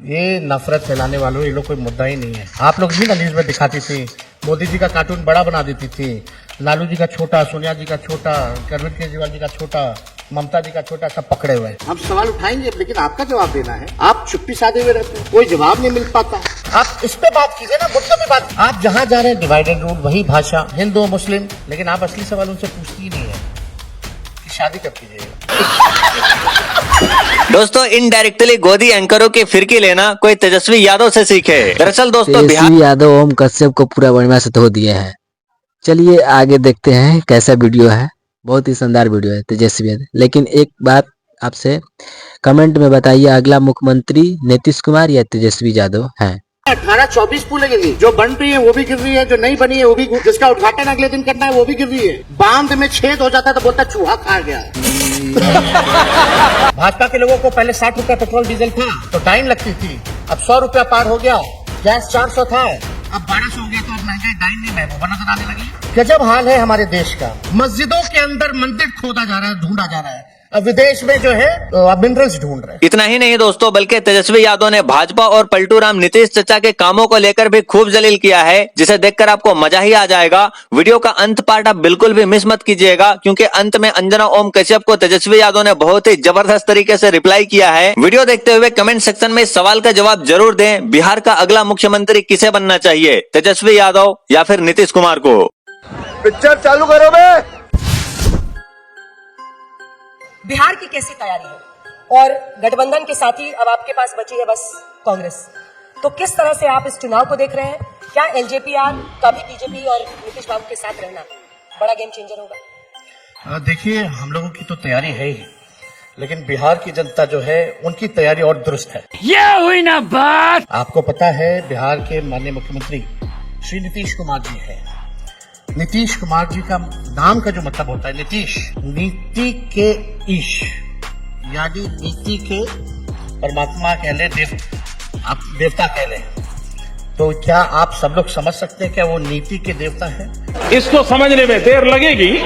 ये नफरत फैलाने वालों, ये लोग कोई मुद्दा ही नहीं है। आप लोग भी ना न्यूज में दिखाती थी, मोदी जी का कार्टून बड़ा बना देती थी, लालू जी का छोटा, सोनिया जी का छोटा, अरविंद केजरीवाल जी का छोटा, ममता जी का छोटा, सब पकड़े हुए हैं। हम सवाल उठाएंगे, लेकिन आपका जवाब देना है। आप चुप्पी साधे हुए रहते हैं, कोई जवाब नहीं मिल पाता। आप इस पे बात कीजिए ना, मुद्दों पे बात। आप जहाँ जा रहे हैं डिवाइडेड रूल, वही भाषा, हिंदू मुस्लिम, लेकिन आप असली सवाल उनसे पूछती ही नहीं है कि शादी कब कीजिएगा। दोस्तों इनडायरेक्टली गोदी एंकरों की फिरकी लेना कोई तेजस्वी यादव से सीखे। दरअसल दोस्तों तेजस्वी यादव ओम कश्यप को पूरा बढ़िया से धो दिए हैं। चलिए आगे देखते हैं कैसा वीडियो है। बहुत ही शानदार वीडियो है तेजस्वी यादव। लेकिन एक बात आपसे कमेंट में बताइए, अगला मुख्यमंत्री नीतीश कुमार या तेजस्वी यादव हैं? 18-24 पुल गिरी, जो बन रही है वो भी गिर रही है, जो नहीं बनी है वो भी, जिसका उद्घाटन अगले दिन करना है वो भी गिर रही है। बांध में छेद हो जाता है तो बोलता चूहा खा गया। भाजपा के लोगों को पहले 60 रुपया पेट्रोल डीजल था तो टाइम लगती थी, अब 100 रुपया पार हो गया। गैस 400 था, अब 1200 हो गया, तो अब महंगाई डाइन नहीं महबूबा नजर आने लगी। गजब हाल है हमारे देश का। मस्जिदों के अंदर मंदिर खोदा जा रहा है, ढूंढा जा रहा है। अब विदेश में जो है मिनरल्स ढूंढ रहे हैं। इतना ही नहीं दोस्तों, बल्कि तेजस्वी यादव ने भाजपा और पलटू राम नीतीश चचा के कामों को लेकर भी खूब जलील किया है, जिसे देखकर आपको मजा ही आ जाएगा। वीडियो का अंत पार्ट आप बिल्कुल भी मिस मत कीजिएगा, क्योंकि अंत में अंजना ओम कश्यप को तेजस्वी यादव ने बहुत ही जबरदस्त तरीके से रिप्लाई किया है। वीडियो देखते हुए कमेंट सेक्शन में इस सवाल का जवाब जरूर दें, बिहार का अगला मुख्यमंत्री किसे बनना चाहिए, तेजस्वी यादव या फिर नीतीश कुमार को? पिक्चर चालू करो बे। बिहार की कैसी तैयारी है, और गठबंधन के साथ ही अब आपके पास बची है बस कांग्रेस। तो किस तरह से आप इस चुनाव को देख रहे हैं? क्या एलजेपीआर का भी बीजेपी और नीतीश बाबू के साथ रहना बड़ा गेम चेंजर होगा? देखिए, हम लोगों की तो तैयारी है ही, लेकिन बिहार की जनता जो है उनकी तैयारी और दुरुस्त है। ये हुई ना बात। आपको पता है बिहार के माननीय मुख्यमंत्री श्री नीतीश कुमार जी है। नीतीश कुमार जी का नाम का जो मतलब होता है नीतीश, नीति के ईश, यानी नीति के परमात्मा कह ले, आप देवता कह ले। तो क्या आप सब लोग समझ सकते हैं क्या वो नीति के देवता है? इसको समझने में देर लगेगी।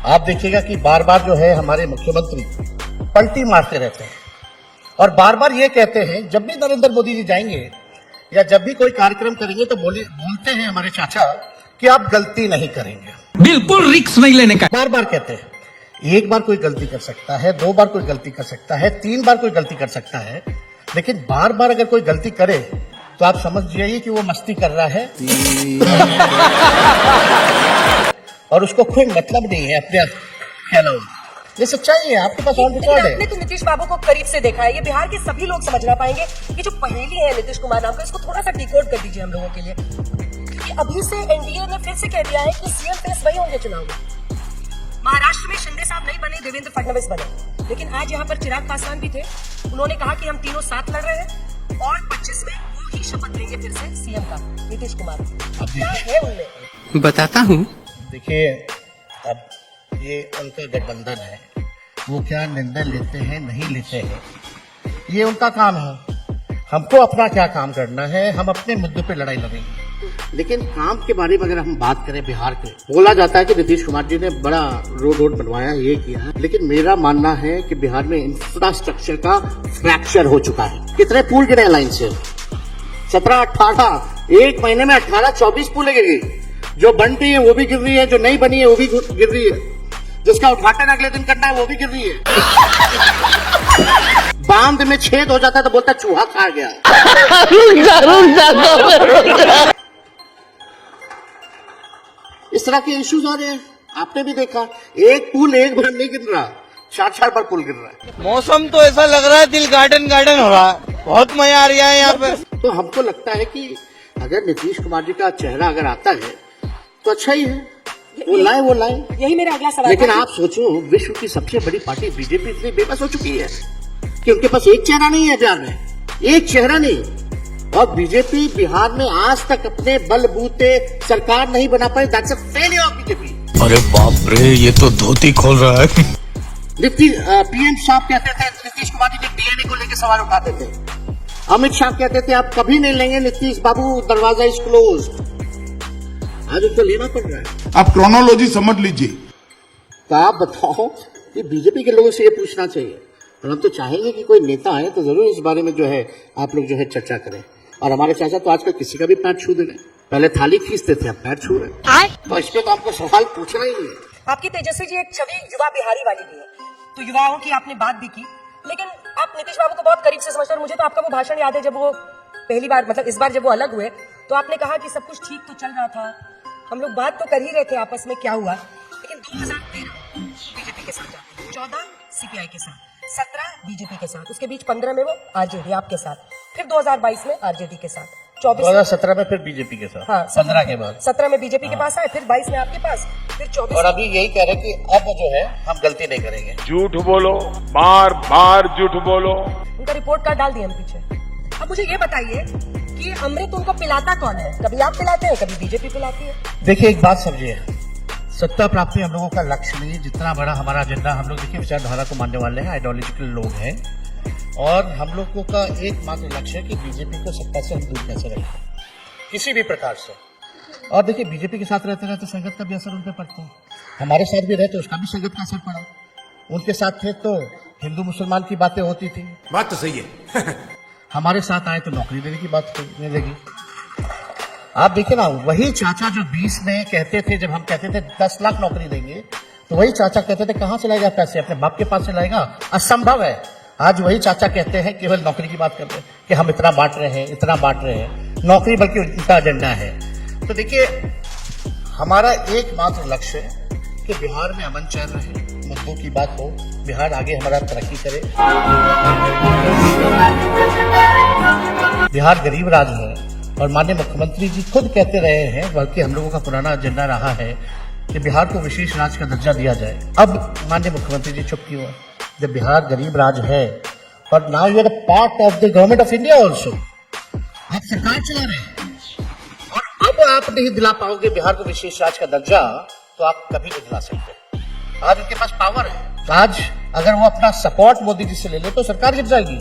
आप देखिएगा कि बार बार जो है हमारे मुख्यमंत्री पलटी मारते रहते हैं और बार बार ये कहते हैं, जब भी नरेंद्र मोदी जी जाएंगे या जब भी कोई कार्यक्रम करेंगे तो बोलते हैं हमारे चाचा कि आप गलती नहीं करेंगे, बिल्कुल रिस्क नहीं लेने का। बार बार कहते हैं। एक बार कोई गलती कर सकता है, 2 बार कोई गलती कर सकता है, 3 बार कोई गलती कर सकता है, लेकिन बार बार अगर कोई गलती करे तो आप समझ जाइए कि वो मस्ती कर रहा है और उसको कोई मतलब नहीं है अपने हेलो। ये सच्चाई है, आपके पास ऑन रिकॉर्ड है। आपने तो नीतीश बाबू को करीब से देखा है, ये बिहार के सभी लोग समझ ना पाएंगे। ये जो पहेली है नीतीश कुमार नाम का, इसको थोड़ा सा डिकोड कर दीजिए हम लोगों के लिए। क्योंकि अभी से एनडीए ने फिर से कह दिया है कि सीएम फेस वही होंगे चुनाव में। महाराष्ट्र में शिंदे साहब नहीं बने, देवेंद्र फडणवीस बने, लेकिन आज यहाँ पर चिराग पासवान भी थे। उन्होंने कहा कि हम तीनों साथ लड़ रहे हैं और 25 में वो ही शपथ लेंगे फिर से सीएम का, नीतीश कुमार। अब क्या है उनमें, बताता हूँ। देखिए, अब ये उनका गठबंधन है, वो क्या निर्णय लेते हैं नहीं लेते हैं ये उनका काम है। हमको अपना क्या काम करना है, हम अपने मुद्दों पे लड़ाई लड़ेंगे। लेकिन काम के बारे में अगर हम बात करें बिहार के, बोला जाता है कि नीतीश कुमार जी ने बड़ा रोड बनवाया, ये किया है, लेकिन मेरा मानना है कि बिहार में इंफ्रास्ट्रक्चर का फ्रैक्चर हो चुका है। कितने पुल गिरे लाइन से? 17-18, एक महीने में 18-24 पुल गिर गई। जो बन रही है वो भी गिर रही है, जो नहीं बनी है वो भी गिर रही है, जिसका उद्घाटन अगले दिन करना है वो भी गिर रही है। बांध में छेद हो जाता है तो बोलता चूहा खा गया। इस तरह के इश्यूज आ रहे हैं, आपने भी देखा। एक पुल एक बार नहीं गिर रहा, 4-4 बार पुल गिर रहा है। मौसम तो ऐसा लग रहा है दिल गार्डन गार्डन हो रहा है, बहुत मजा आ रहा है यहाँ पे। तो हमको लगता है कि अगर नीतीश कुमार जी का चेहरा अगर आता है तो अच्छा ही है, वो लाए। यही मेरा अगला सवाल। लेकिन आप सोचो, विश्व की सबसे बड़ी पार्टी बीजेपी इतनी बेबस हो चुकी है कि उनके पास एक चेहरा नहीं है बिहार में, एक चेहरा नहीं। और बीजेपी बिहार में आज तक अपने बलबूते सरकार नहीं बना पाई। That's a failure of BJP. अरे बाप रे, ये तो धोती खोल रहा है। पीएम साहब कहते थे नीतीश कुमार जी के डीएनए को लेकर सवाल उठाते थे। अमित शाह कहते थे आप कभी नहीं लेंगे नीतीश बाबू, दरवाजा इज क्लोज्ड। आज उनको लेना पड़ रहा है। आप क्रोनोलॉजी समझ लीजिए। तो आप बताओ कि बीजेपी के लोगों से ये पूछना चाहिए, और हम तो चाहेंगे कि कोई नेता आए तो जरूर इस बारे में जो है आप लोग जो है चर्चा करें। और हमारे चाचा तो आजकल किसी का भी पैर छू दे रहे, पहले थाली खींचते थे, अब पैर छू रहे, तो इस पे तो आपको सवाल पूछना ही नहीं है। आपकी तेजस्वी जी एक छवि युवा बिहारी वाली भी है, तो युवाओं की आपने बात भी की, लेकिन आप नीतीश बाबू को बहुत करीब से समझते हैं। मुझे तो आपका वो भाषण याद है जब वो पहली बार, मतलब इस बार जब वो अलग हुए, तो आपने कहा कि सब कुछ ठीक तो चल रहा था, हम लोग बात तो कर ही रहे थे आपस में क्या हुआ, लेकिन 2013 बीजेपी के साथ जाते हैं, 14 सीपीआई के साथ, 17 बीजेपी के साथ, उसके बीच 15 में वो आरजेडी आपके साथ, फिर 2022 में आरजेडी के साथ, 2017 में फिर बीजेपी के साथ, हाँ 15 के बाद 17 में बीजेपी के पास आए, फिर 22 में आपके पास, फिर 24 और अभी यही कह रहे हैं कि अब जो है हम गलती नहीं करेंगे। झूठ बोलो, बार बार झूठ बोलो। उनका रिपोर्ट कार्ड डाल दिया हम पीछे। अब मुझे ये बताइए कि अमृत उनको पिलाता कौन है? कभी आप पिलाते हैं, कभी बीजेपी पिलाती है। देखिए एक बात समझिए, सत्ता प्राप्ति हम लोगों का लक्ष्य नहीं, जितना बड़ा हमारा एजेंडा, हम लोग देखिए विचारधारा को मानने वाले हैं, आइडियोलॉजिकल लोग हैं, और हम लोगों का एकमात्र लक्ष्य है कि बीजेपी को सत्ता से हम दूर कैसे रखें किसी भी प्रकार से। और देखिए बीजेपी के साथ रहते रहते संगत का भी असर उन पर पड़ता है, हमारे साथ भी रहते उसका भी संगत का असर पड़ा, उनके साथ थे तो हिंदू मुसलमान की बातें होती थी, बात तो सही है। हमारे साथ आए तो नौकरी देने की बात करने लगी। आप देखिए ना, वही चाचा जो 20 में कहते थे, जब हम कहते थे 10 लाख नौकरी देंगे, तो वही चाचा कहते थे कहां से लाएगा पैसे, अपने बाप के पास से लाएगा, असंभव है। आज वही चाचा कहते हैं केवल नौकरी की बात करते हैं कि हम इतना बांट रहे हैं, इतना बांट रहे हैं, नौकरी बल्कि उनका एजेंडा है। तो देखिए हमारा एकमात्र लक्ष्य है कि बिहार में अमन चैन रहे, मुद्दों की बात हो, बिहार आगे हमारा तरक्की करे। बिहार गरीब राज्य है और माननीय मुख्यमंत्री जी खुद कहते रहे हैं, बल्कि हम लोगों का पुराना एजेंडा रहा है कि बिहार को विशेष राज्य का दर्जा दिया जाए। अब माननीय मुख्यमंत्री जी चुप क्यों है, जब बिहार गरीब राज्य है और now you are part of the government of India also, आप सरकार चला रहे हैं और अब आप नहीं दिला पाओगे बिहार को विशेष राज्य का दर्जा, तो आप कभी नहीं दिला सकते। आज उनके पास पावर है, आज अगर वो अपना सपोर्ट मोदी जी से ले ले तो सरकार गिर जाएगी।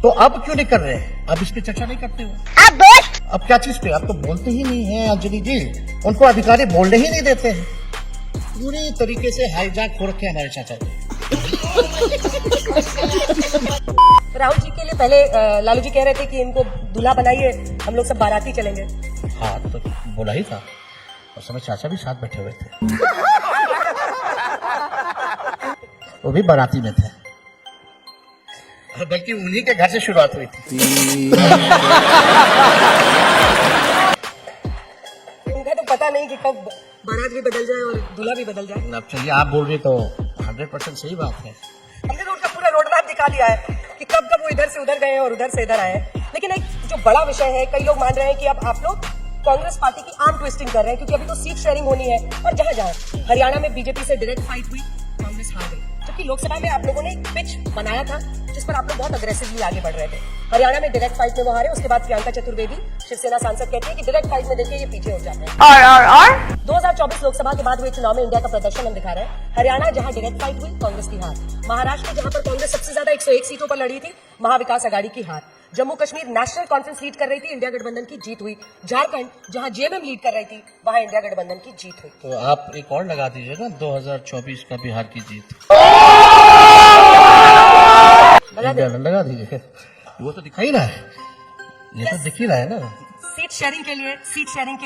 तो अब क्यों नहीं कर रहे हैं, अब इस पे चर्चा नहीं करते हो, अब क्या चीज पे, आप तो बोलते ही नहीं है अंजलि जी, उनको अधिकारी बोलने ही नहीं देते हैं, पूरी तरीके से हाईजैक हो रखे हमारे चाचा जी। राहुल जी के लिए पहले लालू जी कह रहे थे कि इनको दूल्हा बनाइए, हम लोग सब बाराती चलेंगे। हाँ तो बोला ही था, उस समय चाचा भी साथ बैठे हुए थे, वो भी बाराती में थे, बल्कि उन्हीं के घर से शुरुआत हुई थी। उनका तो पता नहीं कि कब बारात भी बदल जाए और दूल्हा भी बदल जाए। अब चलिए आप बोल रहे तो 100% सही बात है। हमने तो उनका पूरा रोड मैप दिखा दिया है कि कब कब वो इधर से उधर गए और उधर से इधर आए। लेकिन एक जो बड़ा विषय है, कई लोग मान रहे हैं कि अब आप लोग कांग्रेस पार्टी की आर्म ट्विस्टिंग कर रहे हैं, क्योंकि अभी तो सीट शेयरिंग होनी है और जहां जहां हरियाणा में बीजेपी से डायरेक्ट फाइट हुई, कांग्रेस हार गई, जबकि लोकसभा में आप लोगों ने एक पिच बनाया था जिस पर आप लोग बहुत अग्रेसिवली आगे बढ़ रहे थे। हरियाणा में डायरेक्ट फाइट में वो हारे, उसके बाद प्रियंका चतुर्वेदी शिवसेना सांसद कहती है कि डायरेक्ट फाइट में देखिए ये पीछे हो जाते हैं। 2024 लोकसभा के बाद हुए चुनाव में इंडिया का प्रदर्शन हम दिखा रहे हैं। हरियाणा जहां डायरेक्ट फाइट हुई, कांग्रेस की हार। महाराष्ट्र जहां पर कांग्रेस सबसे ज्यादा 101 सीटों पर लड़ी थी, महाविकास आघाड़ी की हार। Jammu Kashmir national conference lead कर रही थी, इंडिया गठबंधन की जीत हुई। झारखंड जहां जेएमएम लीड कर रही थी, वहां इंडिया गठबंधन की जीत हुई। तो आप एक और लगा दीजिए ना, 2024 का बिहार की जीत लगा दीजिए, वो तो दिखा ही रहा है, ये तो दिख ही रहा है ना। सीट शेयरिंग के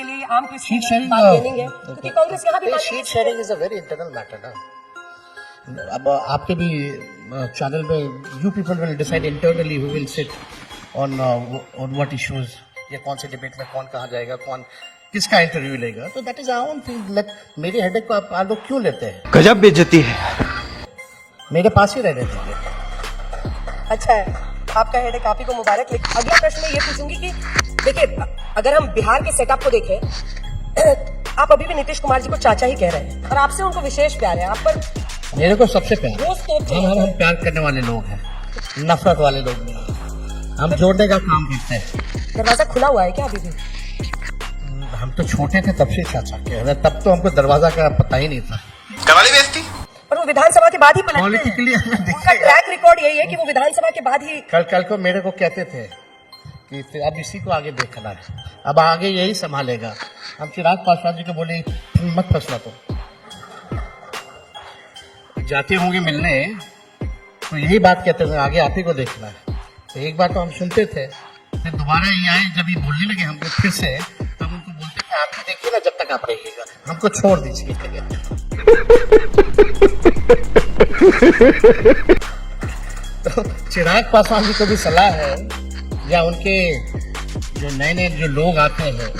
लिए आम की सीट शेयरिंग बार्गेनिंग है, क्योंकि कांग्रेस यहाँ भी seat sharing is a very internal matter ना। अब आपके भी चैनल में you people will decide internally who will sit on what issues, या कौन से डिबेट में कौन कहाँ जाएगा, कौन किसका इंटरव्यू लेगा, तो that is our own thing. मेरी हेडेक को आप लोग क्यों लेते हैं? गजब बेइज्जती है। मेरे पास ही रहने दीजिए। अच्छा है, आपका हेडेक आप ही को मुबारक। लेकिन अगला प्रश्न मैं ये पूछूंगी कि देखिए, अगर हम बिहार के सेटअप को देखें, आप अभी भी नीतीश कुमार जी को चाचा ही कह रहे हैं और आपसे उनको विशेष प्यार है। आप पर मेरे को सबसे प्यार, रोज तो हम प्यार करने वाले लोग हैं, नफरत वाले लोग नहीं। हम जोड़ने का काम करते हैं। दरवाजा खुला हुआ है क्या अभी भी? हम तो छोटे थे तब से चाचा के, तब तो हमको दरवाजा का पता ही नहीं था। कवाली बेइज्जती। और वो विधानसभा के बाद ही पलटते हैं। पॉलिटिकली उनका ट्रैक रिकॉर्ड यही है कि वो विधानसभा के बाद ही। कल को मेरे को कहते थे कि अब इसी को आगे देखना है, अब आगे यही संभालेगा। हम चिराग पासवान जी को बोले मत फंसना, तो जाते होंगे मिलने तो यही बात कहते हैं, आगे आप ही को देखना है। तो एक बार तो हम सुनते थे, फिर दोबारा ये आए, जब ये बोलने लगे हमको फिर से, तब उनको बोलते थे आप ही देखिए ना जब तक आप रहिएगा, हमको छोड़ दीजिए। तो चिराग पासवान जी को भी सलाह है, या उनके जो नए नए जो लोग आते हैं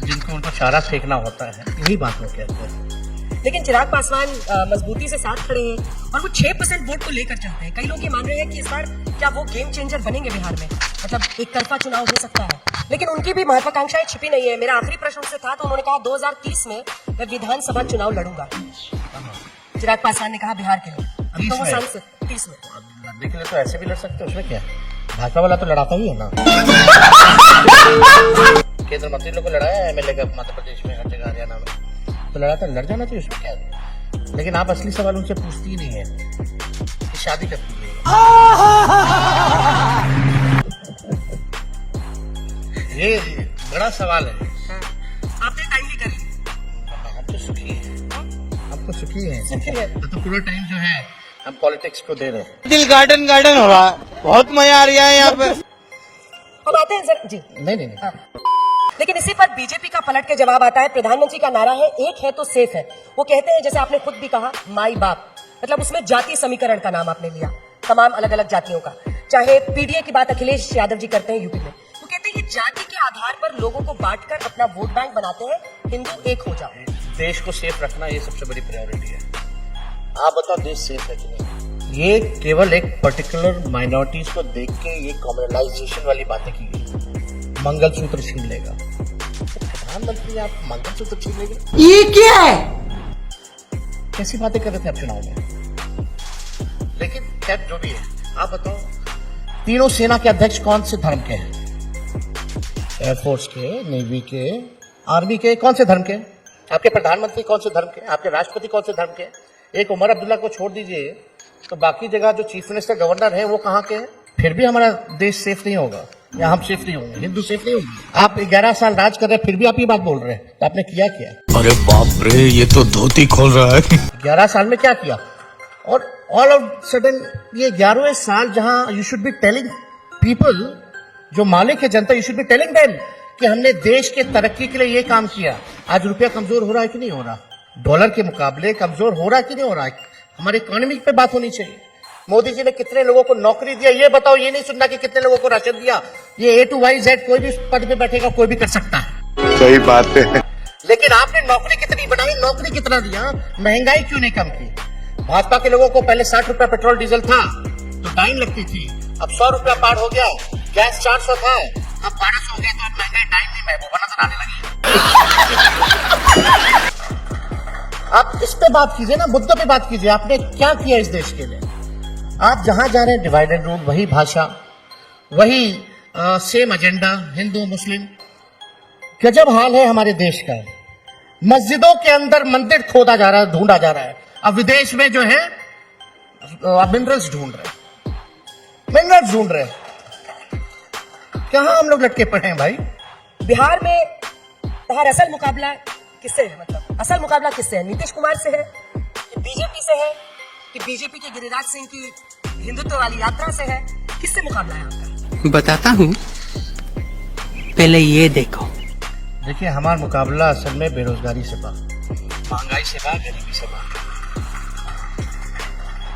जिनको उनको चारा फेंकना होता है, यही बात वो कहते हैं। लेकिन चिराग पासवान मजबूती से साथ खड़े हैं और वो 6% वोट को लेकर चलते हैं। कई लोग ये मान रहे हैं कि इस बार क्या वो गेम चेंजर बनेंगे बिहार में, मतलब एक तरफा चुनाव हो सकता है। लेकिन उनकी भी महत्वाकांक्षाएं छिपी नहीं है। मेरा आखिरी प्रश्न उनसे था तो उन्होंने कहा 2030 में मैं विधानसभा चुनाव लड़ूंगा। चिराग पासवान ने कहा बिहार के लिए, अब तो वो सांसद 30 में। लड़ने के लिए तो ऐसे भी लड़ सकते हो, उसमें क्या है? भाजपा वाला तो लड़ाता ही है ना। केंद्र मंत्री लोग को लड़ाया एमएलए का मध्य प्रदेश में, हर जगह हरियाणा में तो लड़ाता, लड़ जाना चाहिए, उसमें क्या है? लेकिन आप असली सवाल उनसे पूछती ही नहीं है कि शादी कब कीजिएगा। ये बड़ा सवाल है। आपने टाइम भी कर लिया। हम तो सुखी हैं, हम तो सुखी हैं। तो पूरा टाइम जो है हम पॉलिटिक्स को दे रहे हैं। दिल गार्डन गार्डन हो रहा है, बहुत मजा आ रहा है यहाँ पे। अब आते हैं सर जी। नहीं। लेकिन इसी पर बीजेपी का पलट के जवाब आता है। प्रधानमंत्री का नारा है एक है तो सेफ है। वो कहते हैं, जैसे आपने खुद भी कहा, माई बाप, मतलब उसमें जाति समीकरण का नाम आपने लिया, तमाम अलग अलग जातियों का। चाहे पीडीए की बात अखिलेश यादव जी करते हैं यूपी में, वो कहते हैं कि जाति के आधार पर लोगों को बांटकर अपना वोट बैंक बनाते हैं, हिंदू एक हो जाओ। देश को सेफ रखना ये सबसे बड़ी प्रायोरिटी है। आप बताओ देश सेफ है कि नहीं? ये केवल एक पर्टिकुलर माइनॉरिटीज को देख के ये कॉम्युनलाइजेशन वाली बातें की गई। मंगलसूत्र छीन लेगा, प्रधानमंत्री आप मंगलसूत्र छीन लेंगे, ये क्या है? कैसी बातें कर रहे थे आप चुनाव में? लेकिन क्या जो भी है, आप बताओ तीनों सेना के अध्यक्ष कौन से धर्म के हैं? एयरफोर्स के, नेवी के, आर्मी के, कौन से धर्म के? आपके प्रधानमंत्री कौन से धर्म के? आपके राष्ट्रपति कौन से धर्म के? एक उमर अब्दुल्ला को छोड़ दीजिए तो बाकी जगह जो चीफ मिनिस्टर गवर्नर है वो कहाँ के हैं? फिर भी हमारा देश सेफ नहीं होगा, या हम सेफ नहीं होंगे, हिंदू सेफ नहीं होंगे। आप 11 साल राज कर रहे हैं फिर भी आप ये बात बोल रहे हैं, तो आपने किया क्या? अरे बाप रे, ये तो धोती खोल रहा है। 11 साल में क्या किया? और ऑल ऑफ सडन ये 11वें साल जहां you should be telling people, जो मालिक है जनता, you should be telling them कि हमने देश के तरक्की के लिए ये काम किया। आज रुपया कमजोर हो रहा है कि नहीं हो रहा? डॉलर के मुकाबले कमजोर हो रहा है कि नहीं हो रहा है? हमारे इकोनॉमी पे बात होनी चाहिए। मोदी जी ने कितने लोगों को नौकरी दिया ये बताओ, ये नहीं सुनना कि कितने लोगों को राशन दिया। ये A to Y Z कोई भी पद पे बैठेगा, कोई भी कर सकता है। सही बात है। लेकिन आपने नौकरी कितनी बनाई, नौकरी कितना दिया, महंगाई क्यों नहीं कम की? भाजपा के लोगों को पहले 60 रुपया पेट्रोल डीजल था तो टाइम लगती थी, अब 100 रुपया पार हो गया। गैस 400 था, अब 1200 हो गया, तो अब महंगाई टाइम नहीं महबूबा नजर आने लगी। आप इस पे बात कीजिए ना, मुद्दों पे बात कीजिए। आपने क्या किया इस देश के लिए? आप जहां जा रहे हैं डिवाइडेड रूल, वही भाषा, वही सेम एजेंडा, हिंदू मुस्लिम। गजब हाल है हमारे देश का। मस्जिदों के अंदर मंदिर खोदा जा रहा है, ढूंढा जा रहा है। अब विदेश में जो है मिनरल्स ढूंढ रहे हैं। कहां हम लोग लटके पड़े हैं भाई? बिहार में बाहर असल मुकाबला किससे है? मतलब असल मुकाबला किससे है? नीतीश कुमार से है कि बीजेपी से है कि बीजेपी के गिरिराज सिंह की हिंदुत्व वाली यात्रा से है? किससे मुकाबला है आपका? बताता हूँ, पहले ये देखो। देखिए, हमारा मुकाबला असल में बेरोजगारी से बा, महंगाई से बा, गरीबी से बा।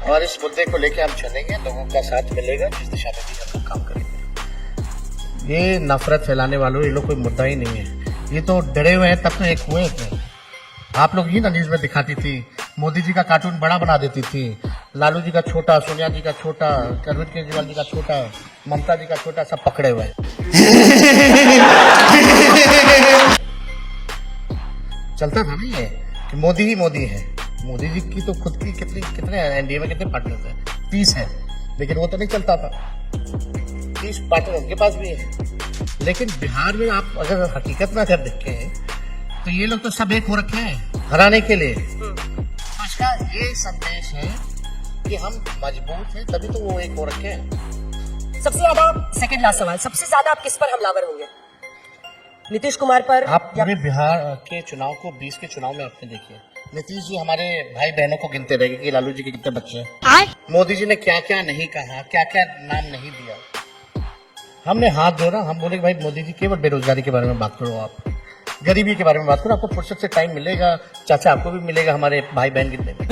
और इस मुद्दे को लेकर हम चलेंगे, लोगों का साथ मिलेगा, जिस दिशा में भी हम लोग काम करेंगे। ये नफरत फैलाने वालों, ये लोग कोई मुद्दा ही नहीं है। ये तो डरे हुए हैं, तब तो एक हुए थे। आप लोग ही ना न्यूज में दिखाती थी, मोदी जी का कार्टून बड़ा बना देती थी, लालू जी का छोटा, सोनिया जी का छोटा, अरविंद केजरीवाल जी का छोटा, ममता जी का छोटा, सब पकड़े हुए हैं। चलता था ना ये कि मोदी ही मोदी है। मोदी जी की तो खुद की कितने एनडीए में कितने पार्टनर्स हैं? 30 है, लेकिन वो तो नहीं चलता था। 30 पार्टनर उनके पास भी है। लेकिन बिहार में आप अगर हकीकत में अगर देखें तो ये लोग तो सब एक हो रखे हैं हराने के लिए। तो इसका ये संदेश है कि हम मजबूत हैं, तभी तो वो एक हो रखे हैं। सबसे ज्यादा, सेकंड लास्ट सवाल, सबसे ज्यादा आप किस पर हमलावर होंगे? नीतीश कुमार पर? आप पूरे बिहार के चुनाव को 20 के चुनाव में आपने देखिए, नीतीश जी हमारे भाई बहनों को गिनते रहेंगे कि लालू जी के कितने बच्चे हैं। मोदी जी ने क्या क्या नहीं कहा, क्या क्या नाम नहीं दिया। हमने हाथ जोड़ा, हम बोले कि भाई मोदी जी केवल बेरोजगारी के बारे में बात करो, आप गरीबी के बारे में बात करो, आपको फुर्सत से टाइम मिलेगा, चाचा आपको भी मिलेगा हमारे भाई बहन गिनने में।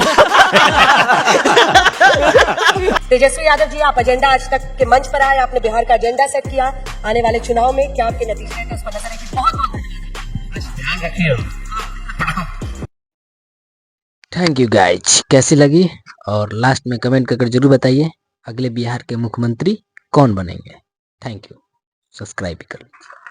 तेजस्वी यादव जी, आप एजेंडा आज तक के मंच पर आए, आपने बिहार का एजेंडा सेट किया। आने वाले चुनाव में क्या आपके नतीजे हैं, उस पर नजर रखिए। बहुत बहुत ध्यान रखिए। थैंक यू गाइज, कैसी लगी और लास्ट में कमेंट करके जरूर बताइए अगले बिहार के मुख्यमंत्री कौन बनेंगे। थैंक यू, सब्सक्राइब भी कर लीजिए।